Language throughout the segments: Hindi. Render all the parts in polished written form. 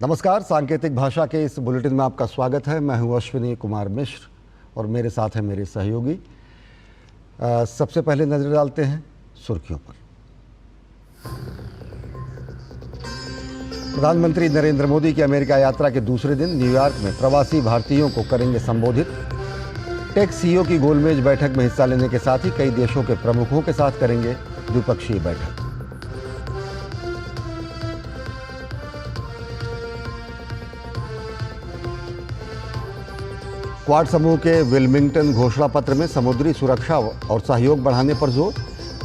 नमस्कार, सांकेतिक भाषा के इस बुलेटिन में आपका स्वागत है। मैं हूं अश्विनी कुमार मिश्र और मेरे साथ हैं मेरे सहयोगी। सबसे पहले नजर डालते हैं सुर्खियों पर। प्रधानमंत्री नरेंद्र मोदी की अमेरिका यात्रा के दूसरे दिन न्यूयॉर्क में प्रवासी भारतीयों को करेंगे संबोधित। टेक सीईओ की गोलमेज बैठक में हिस्सा लेने के साथ ही कई देशों के प्रमुखों के साथ करेंगे द्विपक्षीय बैठक। क्वाड समूह के विल्मिंगटन घोषणा पत्र में समुद्री सुरक्षा और सहयोग बढ़ाने पर जोर।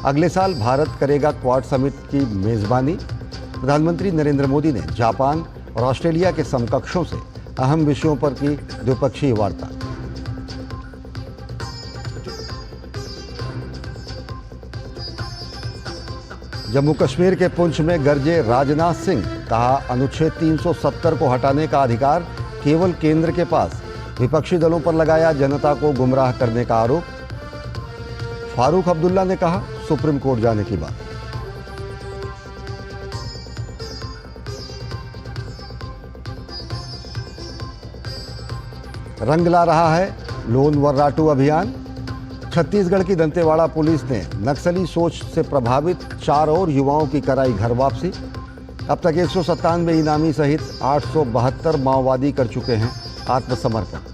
अगले साल भारत करेगा क्वाड समिट की मेजबानी। प्रधानमंत्री नरेंद्र मोदी ने जापान और ऑस्ट्रेलिया के समकक्षों से अहम विषयों पर की द्विपक्षीय वार्ता। जम्मू कश्मीर के पुंछ में गरजे राजनाथ सिंह, कहा अनुच्छेद 370 को हटाने का अधिकार केवल केंद्र के पास। विपक्षी दलों पर लगाया जनता को गुमराह करने का आरोप। फारूक अब्दुल्ला ने कहा सुप्रीम कोर्ट जाने की बात। रंग ला रहा है लोन वर्राटू अभियान। छत्तीसगढ़ की दंतेवाड़ा पुलिस ने नक्सली सोच से प्रभावित 4 और युवाओं की कराई घर वापसी। अब तक 197 इनामी सहित 872 माओवादी कर चुके हैं आत्मसमर्पण।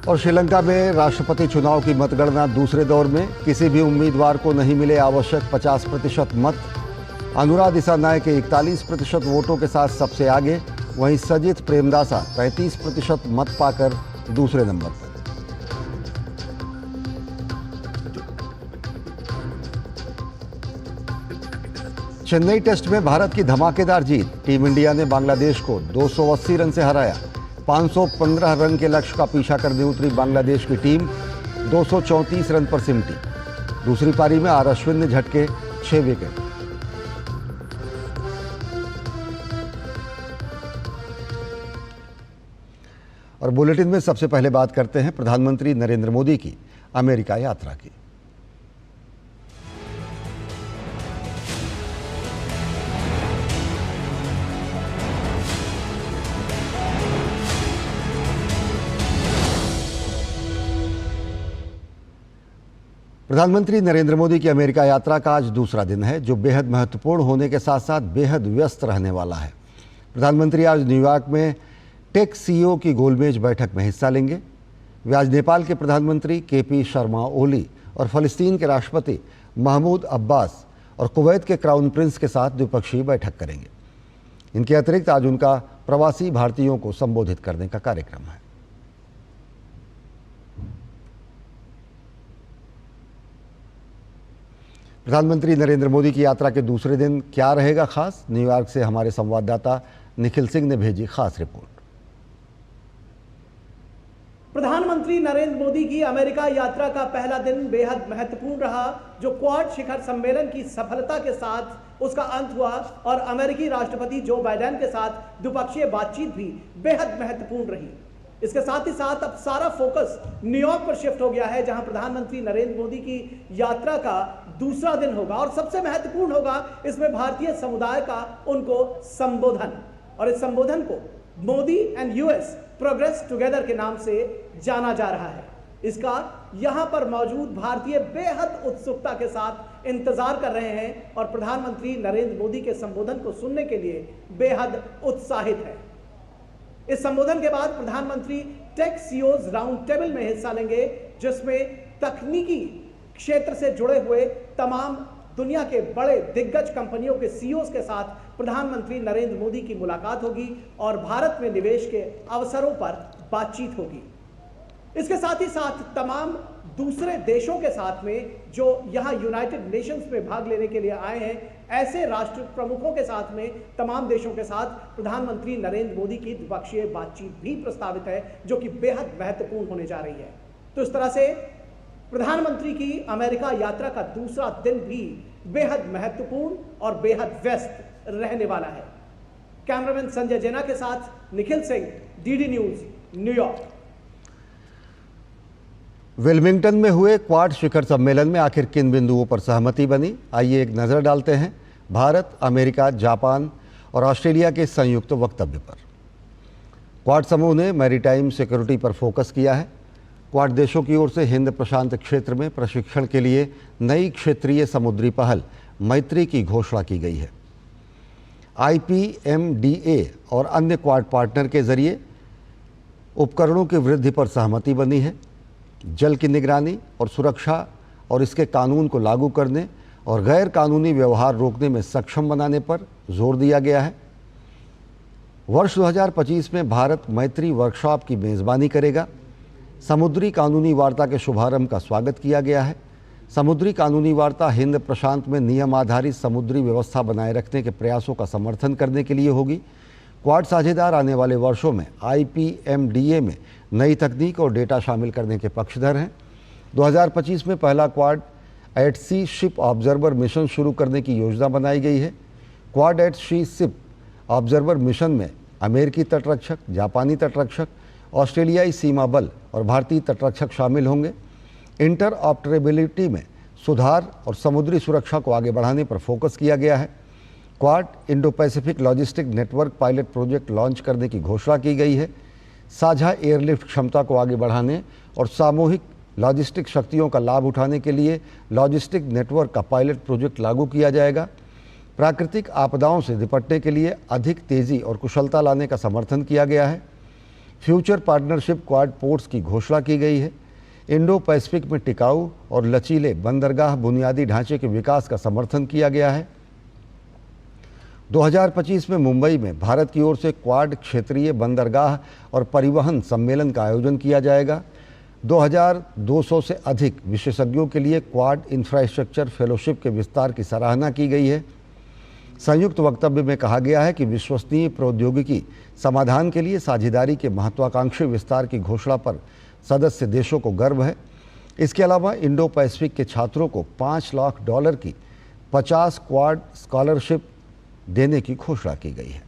और श्रीलंका में राष्ट्रपति चुनाव की मतगणना दूसरे दौर में। किसी भी उम्मीदवार को नहीं मिले आवश्यक 50% मत। अनुरा दिसानायके 41% वोटों के साथ सबसे आगे। वहीं सजित प्रेमदासा 35% मत पाकर दूसरे नंबर पर। चेन्नई टेस्ट में भारत की धमाकेदार जीत। टीम इंडिया ने बांग्लादेश को 280 रन से हराया। 515 रन के लक्ष्य का पीछा करने उतरी बांग्लादेश की टीम 234 रन पर सिमटी। दूसरी पारी में आर अश्विन ने झटके 6 विकेट। और बुलेटिन में सबसे पहले बात करते हैं प्रधानमंत्री नरेंद्र मोदी की अमेरिका यात्रा की। प्रधानमंत्री नरेंद्र मोदी की अमेरिका यात्रा का आज दूसरा दिन है, जो बेहद महत्वपूर्ण होने के साथ साथ बेहद व्यस्त रहने वाला है। प्रधानमंत्री आज न्यूयॉर्क में टेक सीईओ की गोलमेज बैठक में हिस्सा लेंगे। वे आज नेपाल के प्रधानमंत्री केपी शर्मा ओली और फ़लस्तीन के राष्ट्रपति महमूद अब्बास और कुवैत के क्राउन प्रिंस के साथ द्विपक्षीय बैठक करेंगे। इनके अतिरिक्त आज उनका प्रवासी भारतीयों को संबोधित करने का कार्यक्रम है। प्रधानमंत्री नरेंद्र मोदी की यात्रा के दूसरे दिन क्या रहेगा खास? न्यूयॉर्क से हमारे संवाददाता निखिल सिंह ने भेजी खास रिपोर्ट। प्रधानमंत्री नरेंद्र मोदी की अमेरिका यात्रा का पहला दिन बेहद महत्वपूर्ण रहा, जो क्वाड शिखर सम्मेलन की सफलता के साथ उसका अंत हुआ और अमेरिकी राष्ट्रपति जो बाइडेन के साथ द्विपक्षीय बातचीत भी बेहद महत्वपूर्ण रही। इसके साथ ही साथ अब सारा फोकस न्यूयॉर्क पर शिफ्ट हो गया है, जहां प्रधानमंत्री नरेंद्र मोदी की यात्रा का दूसरा दिन होगा और सबसे महत्वपूर्ण होगा इसमें भारतीय समुदाय का उनको संबोधन। और इस संबोधन को Modi and US progress together के नाम से जाना जा रहा है। इसका यहां पर मौजूद भारतीय बेहद उत्सुकता के साथ इंतजार कर रहे हैं और प्रधानमंत्री नरेंद्र मोदी के संबोधन को सुनने के लिए बेहद उत्साहित है। इस संबोधन के बाद प्रधानमंत्री टेक सीईओज राउंड टेबल में हिस्सा लेंगे, जिसमें तकनीकी क्षेत्र से जुड़े हुए तमाम दुनिया के बड़े दिग्गज कंपनियों के सीईओज के साथ प्रधानमंत्री नरेंद्र मोदी की मुलाकात होगी और भारत में निवेश के अवसरों पर बातचीत होगी। इसके साथ ही साथ तमाम दूसरे देशों के साथ में जो यहां यूनाइटेड नेशंस में भाग लेने के लिए आए हैं, ऐसे राष्ट्र प्रमुखों के साथ में तमाम देशों के साथ प्रधानमंत्री नरेंद्र मोदी की द्विपक्षीय बातचीत भी प्रस्तावित है, जो कि बेहद महत्वपूर्ण होने जा रही है। तो इस तरह से प्रधानमंत्री की अमेरिका यात्रा का दूसरा दिन भी बेहद महत्वपूर्ण और बेहद व्यस्त रहने वाला है। कैमरामैन संजय जैना के साथ Nikhil Singh, DD news, New York. Wilmington में हुए क्वाड शिखर सम्मेलन में आखिर किन बिंदुओं पर सहमति बनी, आइए एक नज़र डालते हैं भारत, अमेरिका, जापान और ऑस्ट्रेलिया के संयुक्त वक्तव्य पर। क्वाड समूह ने मैरीटाइम सिक्योरिटी पर फोकस किया है। क्वाड देशों की ओर से हिंद प्रशांत क्षेत्र में प्रशिक्षण के लिए नई क्षेत्रीय समुद्री पहल मैत्री की घोषणा की गई है। IPMDA और अन्य क्वाड पार्टनर के जरिए उपकरणों की वृद्धि पर सहमति बनी है। जल की निगरानी और सुरक्षा और इसके कानून को लागू करने और गैर कानूनी व्यवहार रोकने में सक्षम बनाने पर जोर दिया गया है। वर्ष 2025 में भारत मैत्री वर्कशॉप की मेज़बानी करेगा। समुद्री कानूनी वार्ता के शुभारंभ का स्वागत किया गया है। समुद्री कानूनी वार्ता हिंद प्रशांत में नियम आधारित समुद्री व्यवस्था बनाए रखने के प्रयासों का समर्थन करने के लिए होगी। क्वाड साझेदार आने वाले वर्षों में IPMDA में नई तकनीक और डेटा शामिल करने के पक्षधर हैं। 2025 में पहला क्वाड एट सी शिप ऑब्जर्वर मिशन शुरू करने की योजना बनाई गई है। क्वाड एट सी शिप ऑब्जर्वर मिशन में अमेरिकी तटरक्षक, जापानी तटरक्षक, ऑस्ट्रेलियाई सीमा बल और भारतीय तटरक्षक शामिल होंगे। इंटरऑपरेबिलिटी में सुधार और समुद्री सुरक्षा को आगे बढ़ाने पर फोकस किया गया है। Quad Indo Pacific logistic network pilot project launch करने की घोषणा की गई है। साझा एयरलिफ्ट क्षमता को आगे बढ़ाने और सामूहिक लॉजिस्टिक शक्तियों का लाभ उठाने के लिए लॉजिस्टिक नेटवर्क का पायलट प्रोजेक्ट लागू किया जाएगा। प्राकृतिक आपदाओं से निपटने के लिए अधिक तेज़ी और कुशलता लाने का समर्थन किया गया है। फ्यूचर पार्टनरशिप क्वाड पोर्ट्स की घोषणा की गई है। इंडो पैसिफिक में टिकाऊ और लचीले बंदरगाह बुनियादी ढांचे के विकास का समर्थन किया गया है। 2025 में मुंबई में भारत की ओर से क्वाड क्षेत्रीय बंदरगाह और परिवहन सम्मेलन का आयोजन किया जाएगा। 2200 से अधिक विशेषज्ञों के लिए क्वाड इंफ्रास्ट्रक्चर फेलोशिप के विस्तार की सराहना की गई है। संयुक्त वक्तव्य में कहा गया है कि विश्वसनीय प्रौद्योगिकी समाधान के लिए साझेदारी के महत्वाकांक्षी विस्तार की घोषणा पर सदस्य देशों को गर्व है। इसके अलावा इंडो पैसिफिक के छात्रों को $5 लाख की 50 क्वाड स्कॉलरशिप देने की घोषणा की गई है।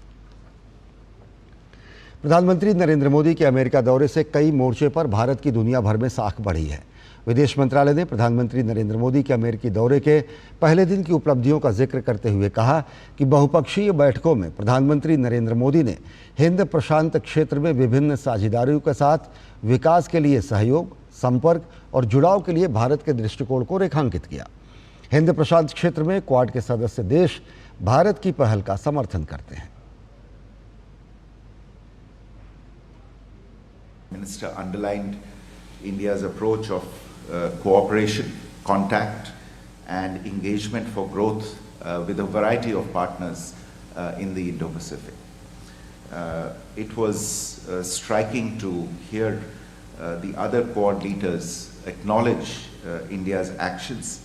प्रधानमंत्री नरेंद्र मोदी के अमेरिका दौरे से कई मोर्चे पर भारत की दुनिया भर में साख बढ़ी है। विदेश मंत्रालय ने प्रधानमंत्री नरेंद्र मोदी के अमेरिकी दौरे के पहले दिन की उपलब्धियों का जिक्र करते हुए कहा कि बहुपक्षीय बैठकों में प्रधानमंत्री नरेंद्र मोदी ने हिंद प्रशांत क्षेत्र में विभिन्न साझेदारियों के साथ विकास के लिए सहयोग, संपर्क और जुड़ाव के लिए भारत के दृष्टिकोण को रेखांकित किया। हिंद प्रशांत क्षेत्र में क्वाड के सदस्य देश भारत की पहल का समर्थन करते हैं। Minister underlined India's approach of cooperation, contact and engagement for growth with a variety of partners in the Indo-Pacific. It was striking to hear the other Quad leaders acknowledge India's actions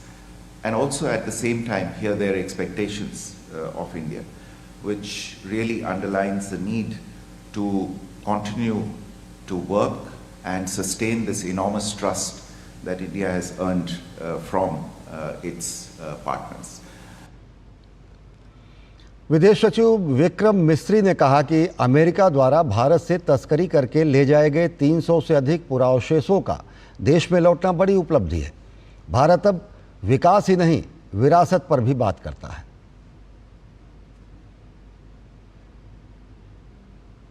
and also at the same time hear their expectations of India, which really underlines the need to continue to work and sustain this enormous trust that India has earned from its partners. विदेश सचिव विक्रम मिस्री ने कहा कि अमेरिका द्वारा भारत से तस्करी करके ले जाए गए 300 से अधिक पुरावशेषों का देश में लौटना बड़ी उपलब्धि है। भारत अब विकास ही नहीं, विरासत पर भी बात करता है।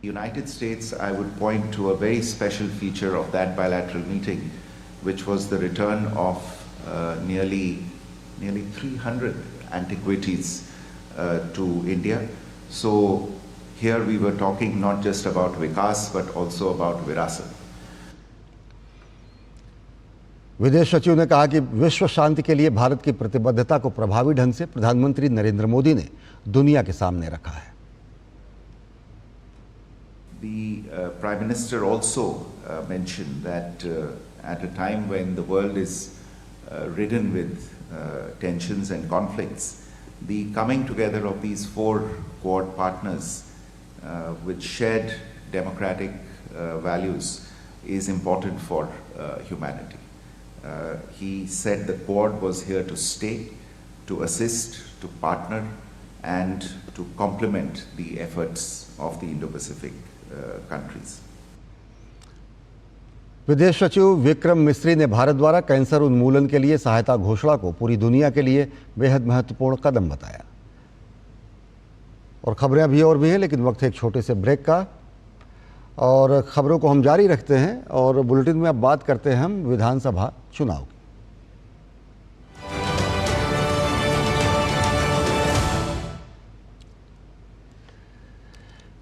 United States, I would point to a very special feature of that bilateral meeting, which was the return of nearly 300 antiquities to India. So here we were talking not just about Vikas but also about Virasat. विदेश सचिव ने कहा कि विश्व शांति के लिए भारत की प्रतिबद्धता को प्रभावी ढंग से प्रधानमंत्री नरेंद्र मोदी ने दुनिया के सामने रखा है। The Prime Minister also mentioned that at a time when the world is ridden with tensions and conflicts, the coming together of these 4 Quad partners with shared democratic values is important for humanity. He said the Quad was here to stay, to assist, to partner and to complement the efforts of the Indo-Pacific countries. विदेश सचिव विक्रम मिस्री ने भारत द्वारा कैंसर उन्मूलन के लिए सहायता घोषणा को पूरी दुनिया के लिए बेहद महत्वपूर्ण कदम बताया। और खबरें अभी और भी हैं, लेकिन वक्त है एक छोटे से ब्रेक का और खबरों को हम जारी रखते हैं और बुलेटिन में अब बात करते हैं हम विधानसभा चुनाव की।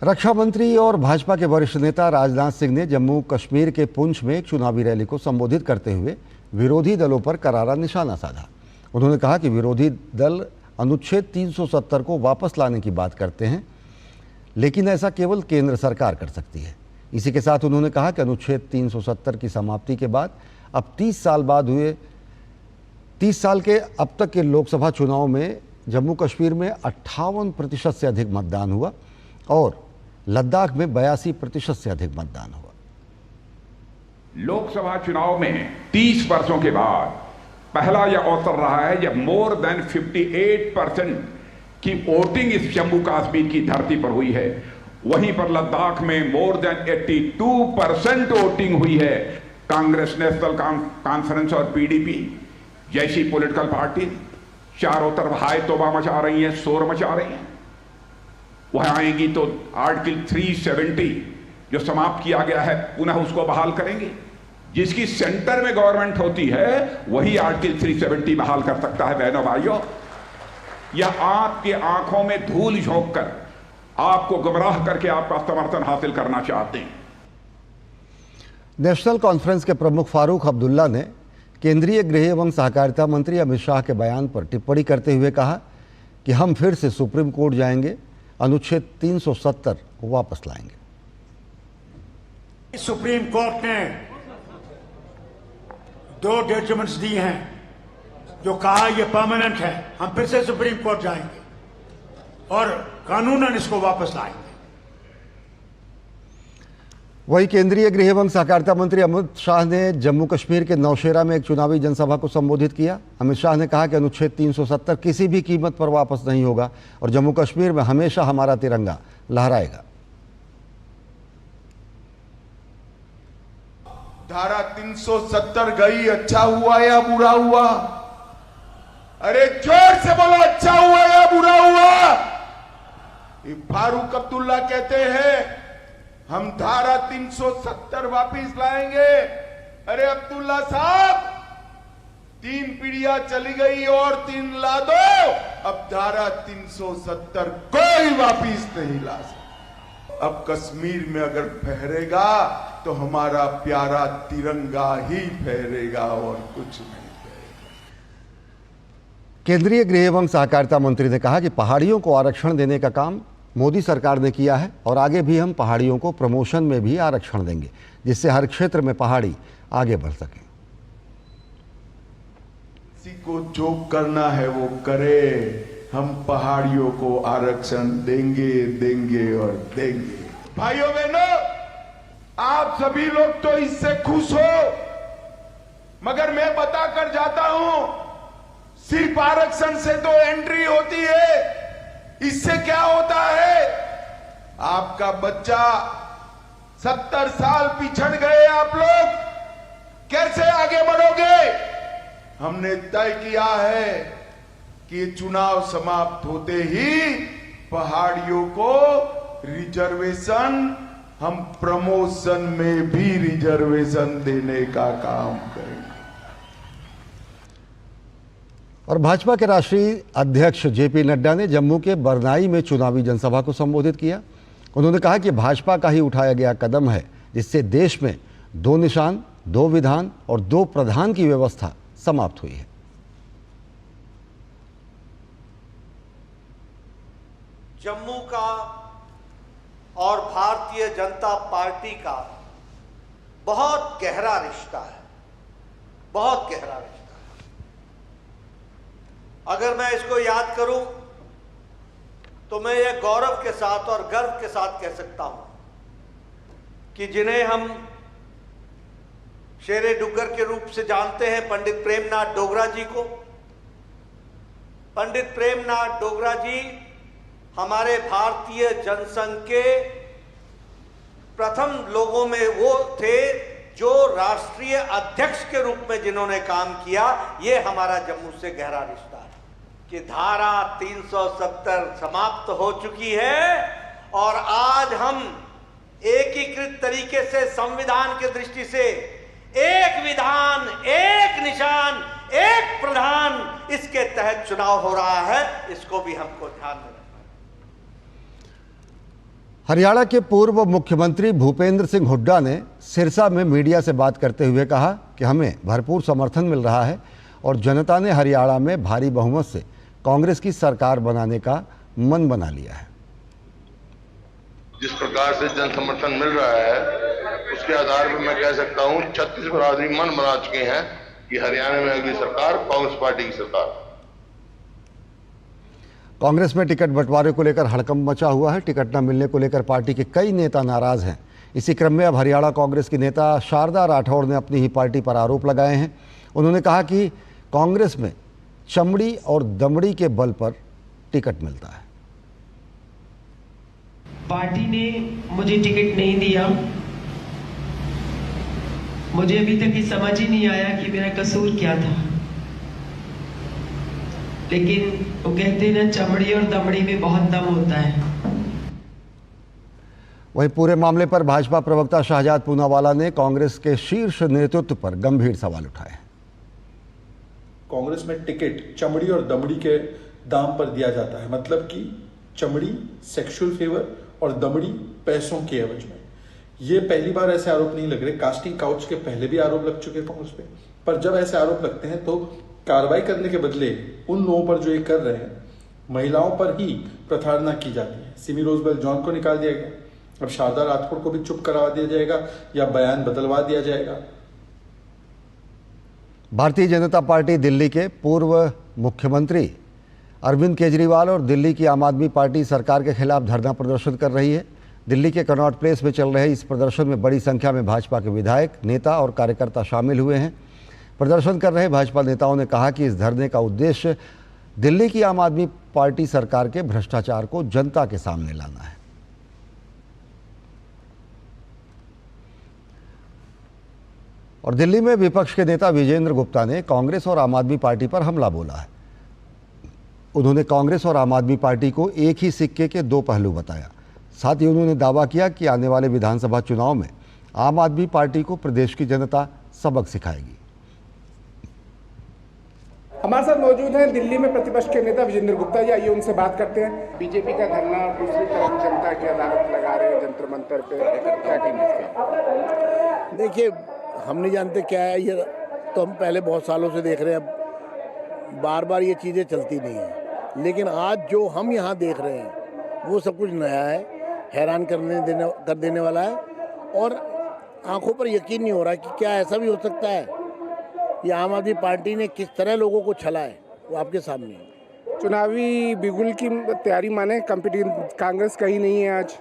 रक्षा मंत्री और भाजपा के वरिष्ठ नेता राजनाथ सिंह ने जम्मू कश्मीर के पुंछ में एक चुनावी रैली को संबोधित करते हुए विरोधी दलों पर करारा निशाना साधा। उन्होंने कहा कि विरोधी दल अनुच्छेद 370 को वापस लाने की बात करते हैं, लेकिन ऐसा केवल केंद्र सरकार कर सकती है। इसी के साथ उन्होंने कहा कि अनुच्छेद 370 की समाप्ति के बाद अब 30 साल के अब तक के लोकसभा चुनाव में जम्मू कश्मीर में 58% से अधिक मतदान हुआ और लद्दाख में 82% से अधिक मतदान हुआ। लोकसभा चुनाव में 30 वर्षों के बाद पहला यह अवसर रहा है जब मोर देन 58% की वोटिंग इस जम्मू कश्मीर की धरती पर हुई है। वहीं पर लद्दाख में मोर देन 82% वोटिंग हुई है। कांग्रेस, नेशनल कॉन्फ्रेंस और पीडीपी जैसी पॉलिटिकल पार्टी चारों तरफ हाय तौबा मचा रही हैं, शोर मचा रही हैं। वह आएंगी तो आर्टिकल 370 जो समाप्त किया गया है पुनः उसको बहाल करेंगे। जिसकी सेंटर में गवर्नमेंट होती है वही आर्टिकल 370 बहाल कर सकता है। बहनों भाइयों, यह आपके आंखों में धूल झोंक कर आपको गुमराह करके आपका समर्थन हासिल करना चाहते हैं। नेशनल कॉन्फ्रेंस के प्रमुख फारूक अब्दुल्ला ने केंद्रीय गृह एवं सहकारिता मंत्री अमित शाह के बयान पर टिप्पणी करते हुए कहा कि हम फिर से सुप्रीम कोर्ट जाएंगे, अनुच्छेद 370 वापस लाएंगे। सुप्रीम कोर्ट ने 2 जजमेंट्स दी हैं जो कहा यह परमानेंट है। हम फिर से सुप्रीम कोर्ट जाएंगे और कानूनन इसको वापस लाएंगे। वहीं केंद्रीय गृह एवं सहकारिता मंत्री अमित शाह ने जम्मू कश्मीर के नौशेरा में एक चुनावी जनसभा को संबोधित किया। अमित शाह ने कहा कि अनुच्छेद 370 किसी भी कीमत पर वापस नहीं होगा और जम्मू कश्मीर में हमेशा हमारा तिरंगा लहराएगा। धारा 370 गई, अच्छा हुआ या बुरा हुआ? अरे जोर से बोलो, अच्छा हुआ या बुरा हुआ? फारूक अब्दुल्ला कहते हैं हम धारा 370 वापिस लाएंगे। अरे अब्दुल्ला साहब, 3 पीढ़ियां चली गई और 3 ला दो। अब धारा 370 कोई वापिस नहीं ला सकता। अब कश्मीर में अगर फहरेगा तो हमारा प्यारा तिरंगा ही फहरेगा और कुछ नहीं फहरेगा। केंद्रीय गृह एवं सहकारिता मंत्री ने कहा कि पहाड़ियों को आरक्षण देने का काम मोदी सरकार ने किया है और आगे भी हम पहाड़ियों को प्रमोशन में भी आरक्षण देंगे, जिससे हर क्षेत्र में पहाड़ी आगे बढ़ सके। किसी को जो करना है वो करे, हम पहाड़ियों को आरक्षण देंगे देंगे और देंगे। भाइयों बहनों, आप सभी लोग तो इससे खुश हो, मगर मैं बताकर जाता हूं, सिर्फ आरक्षण से तो एंट्री होती है। इससे क्या होता है? आपका बच्चा 70 साल पिछड़ गए, आप लोग कैसे आगे बढ़ोगे? हमने तय किया है कि चुनाव समाप्त होते ही पहाड़ियों को रिजर्वेशन, हम प्रमोशन में भी रिजर्वेशन देने का काम करेंगे। और भाजपा के राष्ट्रीय अध्यक्ष जेपी नड्डा ने जम्मू के बरनाई में चुनावी जनसभा को संबोधित किया। उन्होंने कहा कि भाजपा का ही उठाया गया कदम है जिससे देश में 2 निशान, 2 विधान और 2 प्रधान की व्यवस्था समाप्त हुई है। जम्मू का और भारतीय जनता पार्टी का बहुत गहरा रिश्ता है, बहुत गहरा रिश्ता है। अगर मैं इसको याद करूं तो मैं ये गौरव के साथ और गर्व के साथ कह सकता हूं कि जिन्हें हम शेरे डुग्गर के रूप से जानते हैं, पंडित प्रेमनाथ डोगरा जी को। पंडित प्रेमनाथ डोगरा जी हमारे भारतीय जनसंघ के प्रथम लोगों में वो थे जो राष्ट्रीय अध्यक्ष के रूप में जिन्होंने काम किया, ये हमारा जम्मू से गहरा रिश्ता है कि धारा 370 समाप्त हो चुकी है और आज हम एकीकृत तरीके से संविधान की दृष्टि से एक विधान, एक निशान, एक प्रधान, इसके तहत चुनाव हो रहा है। इसको भी हमको ध्यान में रखना है। हरियाणा के पूर्व मुख्यमंत्री भूपेंद्र सिंह हुड्डा ने सिरसा में मीडिया से बात करते हुए कहा कि हमें भरपूर समर्थन मिल रहा है और जनता ने हरियाणा में भारी बहुमत से कांग्रेस की सरकार बनाने का मन बना लिया है। जिस प्रकार से जन समर्थन मिल रहा है उसके आधार पर मैं कह सकता हूं 36 बरादरी मन बना चुके हैं कि हरियाणा में अगली सरकार कांग्रेस पार्टी की सरकार। कांग्रेस में टिकट बंटवारे को लेकर हड़कंप मचा हुआ है। टिकट न मिलने को लेकर पार्टी के कई नेता नाराज हैं। इसी क्रम में अब हरियाणा कांग्रेस की नेता शारदा राठौड़ ने अपनी ही पार्टी पर आरोप लगाए हैं। उन्होंने कहा कि कांग्रेस में चमड़ी और दमड़ी के बल पर टिकट मिलता है। पार्टी ने मुझे टिकट नहीं दिया। मुझे अभी तक ये समझ ही नहीं आया कि मेरा कसूर क्या था, लेकिन वो कहते हैं ना, चमड़ी और दमड़ी में बहुत दम होता है। वहीं पूरे मामले पर भाजपा प्रवक्ता शाहजाद पूनावाला ने कांग्रेस के शीर्ष नेतृत्व पर गंभीर सवाल उठाए। कांग्रेस में टिकट चमड़ी और दमड़ी के दाम पर दिया जाता है, मतलब कि चमड़ी सेक्सुअल फेवर और दमड़ी पैसों के एवज में। ये पहली बार ऐसे आरोप नहीं लग रहे। कास्टिंग काउच के पहले भी आरोप लग चुके कांग्रेस पे, पर जब ऐसे आरोप लगते हैं तो कार्रवाई करने के बदले उन लोगों पर जो ये कर रहे हैं, महिलाओं पर ही प्रताड़ना की जाती है। सिमी रोजबेल जॉन को निकाल दिया गया, अब शारदा राठौड़ को भी चुप करवा दिया जाएगा या बयान बदलवा दिया जाएगा। भारतीय जनता पार्टी दिल्ली के पूर्व मुख्यमंत्री अरविंद केजरीवाल और दिल्ली की आम आदमी पार्टी सरकार के खिलाफ धरना प्रदर्शन कर रही है। दिल्ली के कनॉट प्लेस में चल रहे इस प्रदर्शन में बड़ी संख्या में भाजपा के विधायक, नेता और कार्यकर्ता शामिल हुए हैं। प्रदर्शन कर रहे भाजपा नेताओं ने कहा कि इस धरने का उद्देश्य दिल्ली की आम आदमी पार्टी सरकार के भ्रष्टाचार को जनता के सामने लाना है। और दिल्ली में विपक्ष के नेता विजेंद्र गुप्ता ने कांग्रेस और आम आदमी पार्टी पर हमला बोला है। उन्होंने कांग्रेस और आम आदमी पार्टी को एक ही सिक्के के दो पहलू बताया। साथ ही उन्होंने दावा किया कि आने वाले विधानसभा चुनाव में आम आदमी पार्टी को प्रदेश की जनता सबक सिखाएगी। हमारे साथ मौजूद हैं दिल्ली में प्रतिपक्ष के नेता विजेंद्र गुप्ता जी, आइए उनसे बात करते हैं। बीजेपी का धरना और दूसरी तरफ जनता की अदालत लगा रहे हैं जंतर मंतर पे, क्या कहेंगे? देखिए, हम नहीं जानते क्या है ये, तो हम पहले बहुत सालों से देख रहे हैं। अब बार बार ये चीज़ें चलती नहीं हैं, लेकिन आज जो हम यहाँ देख रहे हैं वो सब कुछ नया है, हैरान कर देने वाला है और आंखों पर यकीन नहीं हो रहा कि क्या ऐसा भी हो सकता है। ये आम आदमी पार्टी ने किस तरह लोगों को छला है वो आपके सामने है। चुनावी बिगुल की तैयारी माने, कंपटीशन कांग्रेस कहीं नहीं है आज।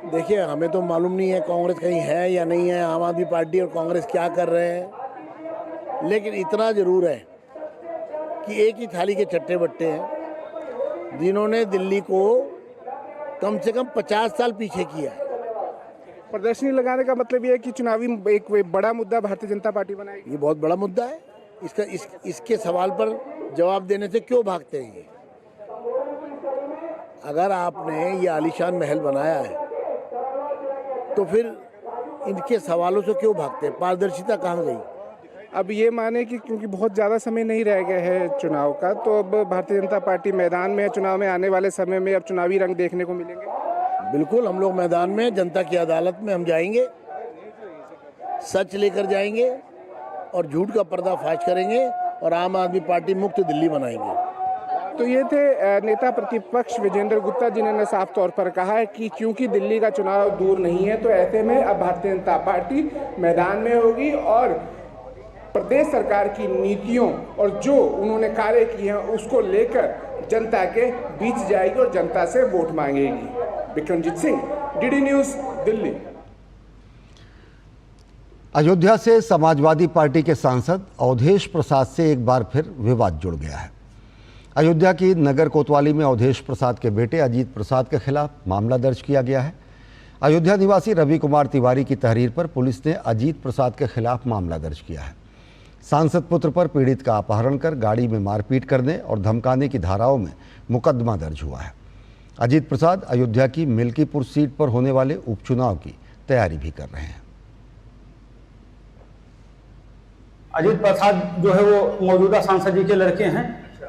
देखिए, हमें तो मालूम नहीं है कांग्रेस कहीं है या नहीं है, आम आदमी पार्टी और कांग्रेस क्या कर रहे हैं, लेकिन इतना ज़रूर है कि एक ही थाली के चट्टे बट्टे हैं जिन्होंने दिल्ली को कम से कम 50 साल पीछे किया है। प्रदर्शनी लगाने का मतलब ये है कि चुनावी एक बड़ा मुद्दा भारतीय जनता पार्टी बनाएगी। ये बहुत बड़ा मुद्दा है। इसके सवाल पर जवाब देने से क्यों भागते हैं ये? अगर आपने ये आलीशान महल बनाया है तो फिर इनके सवालों से क्यों भागते हैं? पारदर्शिता कहाँ गई? अब ये माने कि क्योंकि बहुत ज़्यादा समय नहीं रह गया है चुनाव का, तो अब भारतीय जनता पार्टी मैदान में है। चुनाव में आने वाले समय में अब चुनावी रंग देखने को मिलेंगे। बिल्कुल, हम लोग मैदान में जनता की अदालत में हम जाएंगे, सच लेकर जाएंगे और झूठ का पर्दाफाश करेंगे और आम आदमी पार्टी मुक्त दिल्ली बनाएंगे। तो ये थे नेता प्रतिपक्ष विजेंद्र गुप्ता, जिन्होंने साफ तौर पर कहा है कि क्योंकि दिल्ली का चुनाव दूर नहीं है, तो ऐसे में अब भारतीय जनता पार्टी मैदान में होगी और प्रदेश सरकार की नीतियों और जो उन्होंने कार्य किए हैं उसको लेकर जनता के बीच जाएगी और जनता से वोट मांगेगी। Vikramjit Singh, DD news, Delhi. अयोध्या से समाजवादी पार्टी के सांसद अवधेश प्रसाद से एक बार फिर विवाद जुड़ गया है। अयोध्या की नगर कोतवाली में अवधेश प्रसाद के बेटे अजीत प्रसाद के खिलाफ मामला दर्ज किया गया है। अयोध्या निवासी रवि कुमार तिवारी की तहरीर पर पुलिस ने अजीत प्रसाद के खिलाफ मामला दर्ज किया है। सांसद पुत्र पर पीड़ित का अपहरण कर गाड़ी में मारपीट करने और धमकाने की धाराओं में मुकदमा दर्ज हुआ है। अजीत प्रसाद अयोध्या की मिल्कीपुर सीट पर होने वाले उपचुनाव की तैयारी भी कर रहे हैं। अजीत प्रसाद जो है वो मौजूदा सांसद जी के लड़के हैं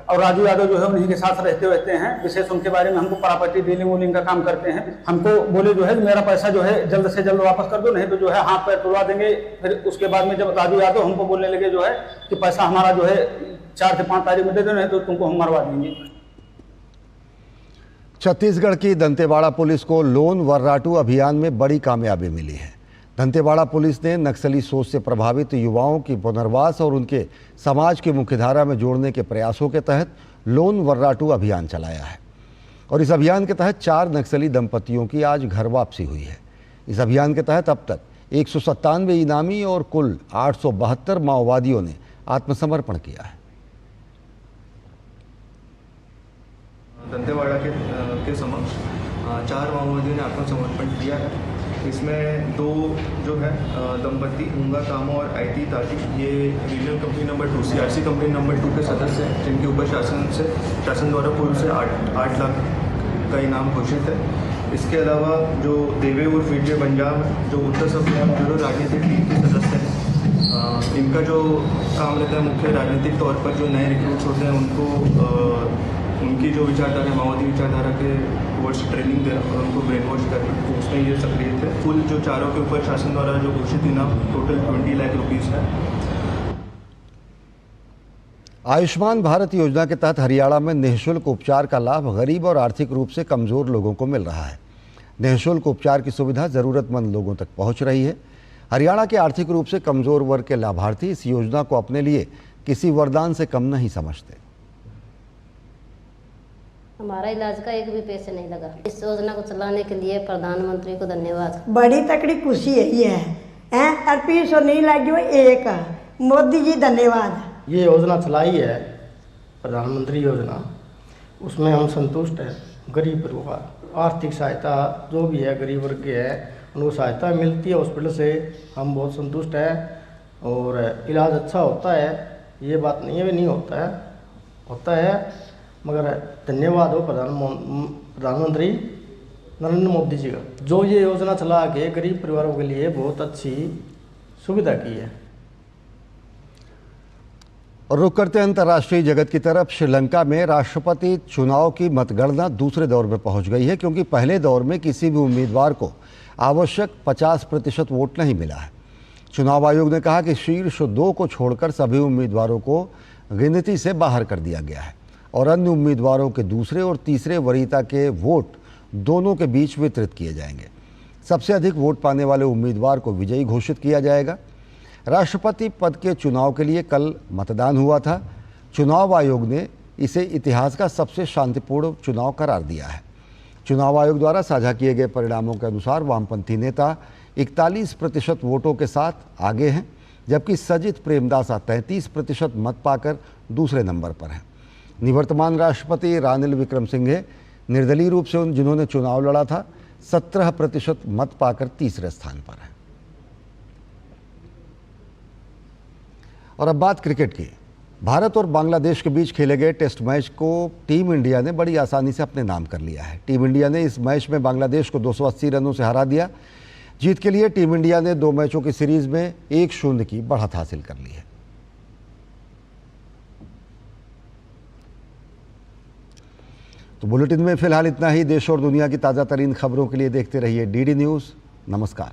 और राजू यादव जो है उन्हीं के साथ रहते हैं। विशेष उनके बारे में हमको प्रॉपर्टी डीलिंग वोलिंग का काम करते हैं। हमको बोले जो है मेरा पैसा जो है जल्द से जल्द वापस कर दो, नहीं तो जो है हाथ पैर तोड़वा देंगे। फिर उसके बाद में जब राजू यादव हमको बोलने लगे जो है कि पैसा हमारा जो है 4 से 5 तारीख में दे दो, नहीं तो तुमको हम मरवा देंगे। छत्तीसगढ़ की दंतेवाड़ा पुलिस को लोन वर्राटू अभियान में बड़ी कामयाबी मिली है। दंतेवाड़ा पुलिस ने नक्सली सोच से प्रभावित युवाओं की पुनर्वास और उनके समाज की मुख्यधारा में जोड़ने के प्रयासों के तहत लोन वर्राटू अभियान चलाया है और इस अभियान के तहत 4 नक्सली दंपतियों की आज घर वापसी हुई है। इस अभियान के तहत अब तक 197 इनामी और कुल 872 माओवादियों ने आत्मसमर्पण किया है। दंतेवाड़ा के समक्ष 4 माओवादियों ने आत्मसमर्पण किया है। इसमें 2 जो है दंपति उंगा कामो और आईटी ताजी, ये regional company number 2 CRC company number 2 के सदस्य हैं, जिनके ऊपर शासन द्वारा पूर्व से 8 लाख का इनाम घोषित है। इसके अलावा जो देवे उर्फ विजय पंजाब जो उत्तर सब ब्यूरो राजनीतिक टीम के सदस्य हैं, इनका जो काम रहता है मुख्य राजनीतिक तौर पर जो नए रिक्रूट्स होते हैं उनको उनकी जो विचारधारा माओवादी विचारधारा के टुवर्ड्स ट्रेनिंग देना और उनको ब्रेन वॉश करना, तो उसमें ये सक्रिय थे। कुल जो चारों के ऊपर शासन द्वारा जो घोषित इनाम टोटल 20 लाख रुपीज़ है। आयुष्मान भारत योजना के तहत हरियाणा में निःशुल्क उपचार का लाभ गरीब और आर्थिक रूप से कमज़ोर लोगों को मिल रहा है। निःशुल्क उपचार की सुविधा ज़रूरतमंद लोगों तक पहुंच रही है। हरियाणा के आर्थिक रूप से कमज़ोर वर्ग के लाभार्थी इस योजना को अपने लिए किसी वरदान से कम नहीं समझते। हमारा इलाज का एक भी पैसे नहीं लगा। इस योजना को चलाने के लिए प्रधानमंत्री को धन्यवाद। बड़ी तकड़ी खुशी यही है और पैसों नहीं लगी एक मोदी जी धन्यवाद। ये योजना चलाई है प्रधानमंत्री योजना, उसमें हम संतुष्ट हैं। गरीब परिवार आर्थिक सहायता जो भी है गरीब वर्ग के है उनको सहायता मिलती है हॉस्पिटल से, हम बहुत संतुष्ट हैं और इलाज अच्छा होता है। ये बात नहीं है भी नहीं होता है मगर धन्यवाद हो प्रधानमंत्री नरेंद्र मोदी जी का, जो ये योजना चला के गरीब परिवारों के लिए बहुत अच्छी सुविधा की है। और रुक करते हैं अंतर्राष्ट्रीय जगत की तरफ। श्रीलंका में राष्ट्रपति चुनाव की मतगणना दूसरे दौर में पहुंच गई है, क्योंकि पहले दौर में किसी भी उम्मीदवार को आवश्यक 50% वोट नहीं मिला है। चुनाव आयोग ने कहा कि शीर्ष 2 को छोड़कर सभी उम्मीदवारों को गिनती से बाहर कर दिया गया है और अन्य उम्मीदवारों के दूसरे और तीसरे वरीयता के वोट दोनों के बीच वितरित किए जाएंगे। सबसे अधिक वोट पाने वाले उम्मीदवार को विजयी घोषित किया जाएगा। राष्ट्रपति पद के चुनाव के लिए कल मतदान हुआ था। चुनाव आयोग ने इसे इतिहास का सबसे शांतिपूर्ण चुनाव करार दिया है। चुनाव आयोग द्वारा साझा किए गए परिणामों के अनुसार वामपंथी नेता 41% वोटों के साथ आगे हैं, जबकि सजित प्रेमदासा 33% मत पाकर दूसरे नंबर पर हैं। निवर्तमान राष्ट्रपति रानिल विक्रमसिंघे निर्दलीय रूप से जिन्होंने चुनाव लड़ा था 17% मत पाकर तीसरे स्थान पर है। और अब बात क्रिकेट की। भारत और बांग्लादेश के बीच खेले गए टेस्ट मैच को टीम इंडिया ने बड़ी आसानी से अपने नाम कर लिया है। टीम इंडिया ने इस मैच में बांग्लादेश को 280 रनों से हरा दिया। जीत के लिए टीम इंडिया ने 2 मैचों की सीरीज में 1-0 की बढ़त हासिल कर ली है। तो बुलेटिन में फिलहाल इतना ही। देश और दुनिया की ताज़ा तरीन खबरों के लिए देखते रहिए DD न्यूज़। नमस्कार।